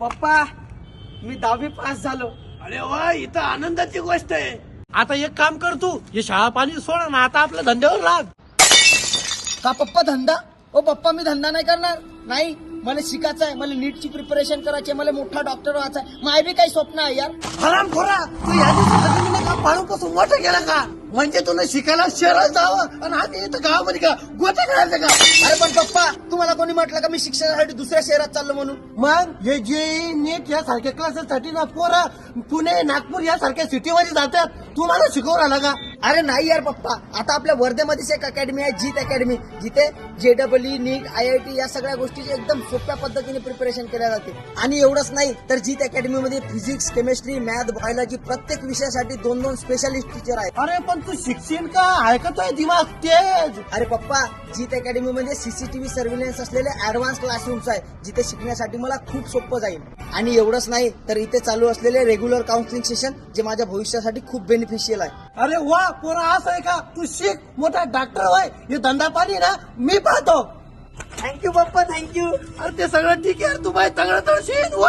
पप्पा मी 10वी पास झालो. अरे वा, इथं आनंदाची गोष्ट आहे. आता एक काम कर तू, हे शाळा पाणी सोड ना, आता आपल्या धंद्यावर राग. का पप्पा धंदा? ओ पप्पा मी धंदा नाही करणार. नाही, मला शिकायचं आहे, मला नीटची प्रिपरेशन करायची आहे, मला मोठा डॉक्टर व्हायचा आहे. माझे बी काही स्वप्न आहे यार. हराम खोरा, तू या दिवशी का पाडूपासून मोठं केलं का? म्हणजे तुला शिकायला शहरात जावं आणि आम्ही इथं गावामध्ये का गोट्या खेळायचं का? अरे पण पप्पा, तुम्हाला कोणी म्हटलं का मी शिक्षणासाठी दुसऱ्या शहरात चाललो म्हणून? मग हे जे नीट यासारख्या क्लासेससाठी ना पोरं पुणे नागपूर यासारख्या सिटीमध्ये जातात, तू मला शिकवून आला का? अरे नाही यार पप्पा, आता आपल्या वर्धेमध्येच एक अकॅडमी आहे, जीत अकॅडमी, जिथे JEE, नीट, IIT या सगळ्या गोष्टीची एकदम सोप्या पद्धतीने प्रिपरेशन केल्या जाते. आणि एवढंच नाही तर जीत अकॅडमी मध्ये फिजिक्स, केमिस्ट्री, मॅथ, बायोलॉजी प्रत्येक विषयासाठी 2-2 स्पेशालिस्ट टीचर आहेत. अरे पण तू शिक्षण का ऐकतोय दिमाग तेज? अरे पप्पा, जीत अकॅडमी मध्ये CCTV सर्व्हिलन्स असलेले ऍडव्हान्स क्लासरूम्स आहे, जिथे शिकण्यासाठी मला खूप सोपं जाईल. आणि एवढंच नाही तर इथे चालू असलेले रेग्युलर काउन्सिलिंग सेशन, जे माझ्या भविष्यासाठी खूप बेनिफिशियल आहे. अरे वा पोरा, असं आहे का? तू शिक, मोठा डॉक्टर होय. हे धंदा पाणी ना मी पाहतो. थँक्यू पप्पा, थँक्यू. अरे ते सगळं ठीक आहे, तू बाय चांगलं तर शिक. वा